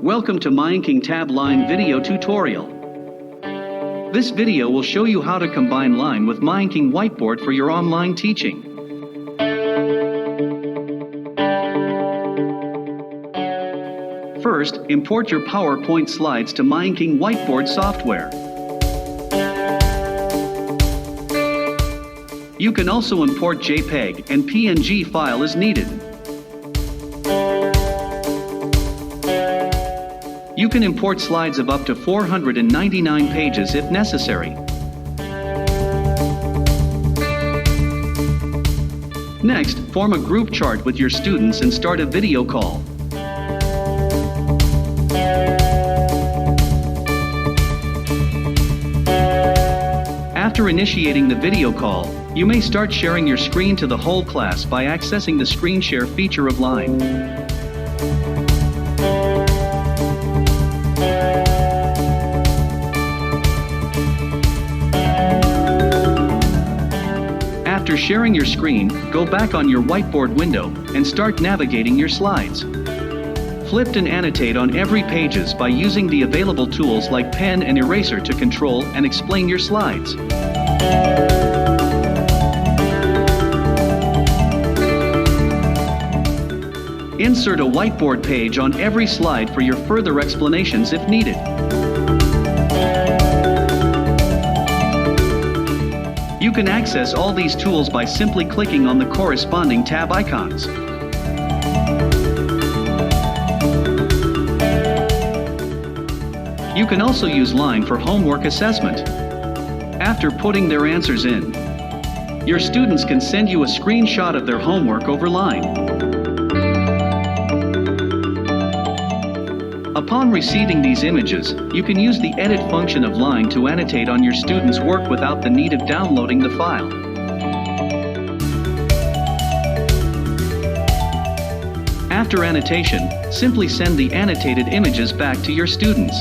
Welcome to Myinking Tab Line video tutorial. This video will show you how to combine Line with Myinking Whiteboard for your online teaching. First, import your PowerPoint slides to Myinking Whiteboard software. You can also import JPEG and PNG file as needed. You can import slides of up to 499 pages if necessary. Next, form a group chart with your students and start a video call. After initiating the video call, you may start sharing your screen to the whole class by accessing the Screen Share feature of Line. After sharing your screen, go back on your whiteboard window and start navigating your slides. Flip and annotate on every pages by using the available tools like pen and eraser to control and explain your slides. Insert a whiteboard page on every slide for your further explanations if needed. You can access all these tools by simply clicking on the corresponding tab icons. You can also use Line for homework assessment. After putting their answers in, your students can send you a screenshot of their homework over Line. Upon receiving these images, you can use the edit function of Line to annotate on your students' work without the need of downloading the file. After annotation, simply send the annotated images back to your students.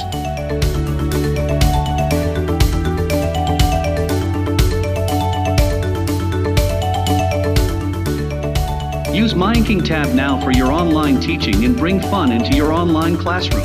Use Myinking Tab now for your online teaching and bring fun into your online classroom.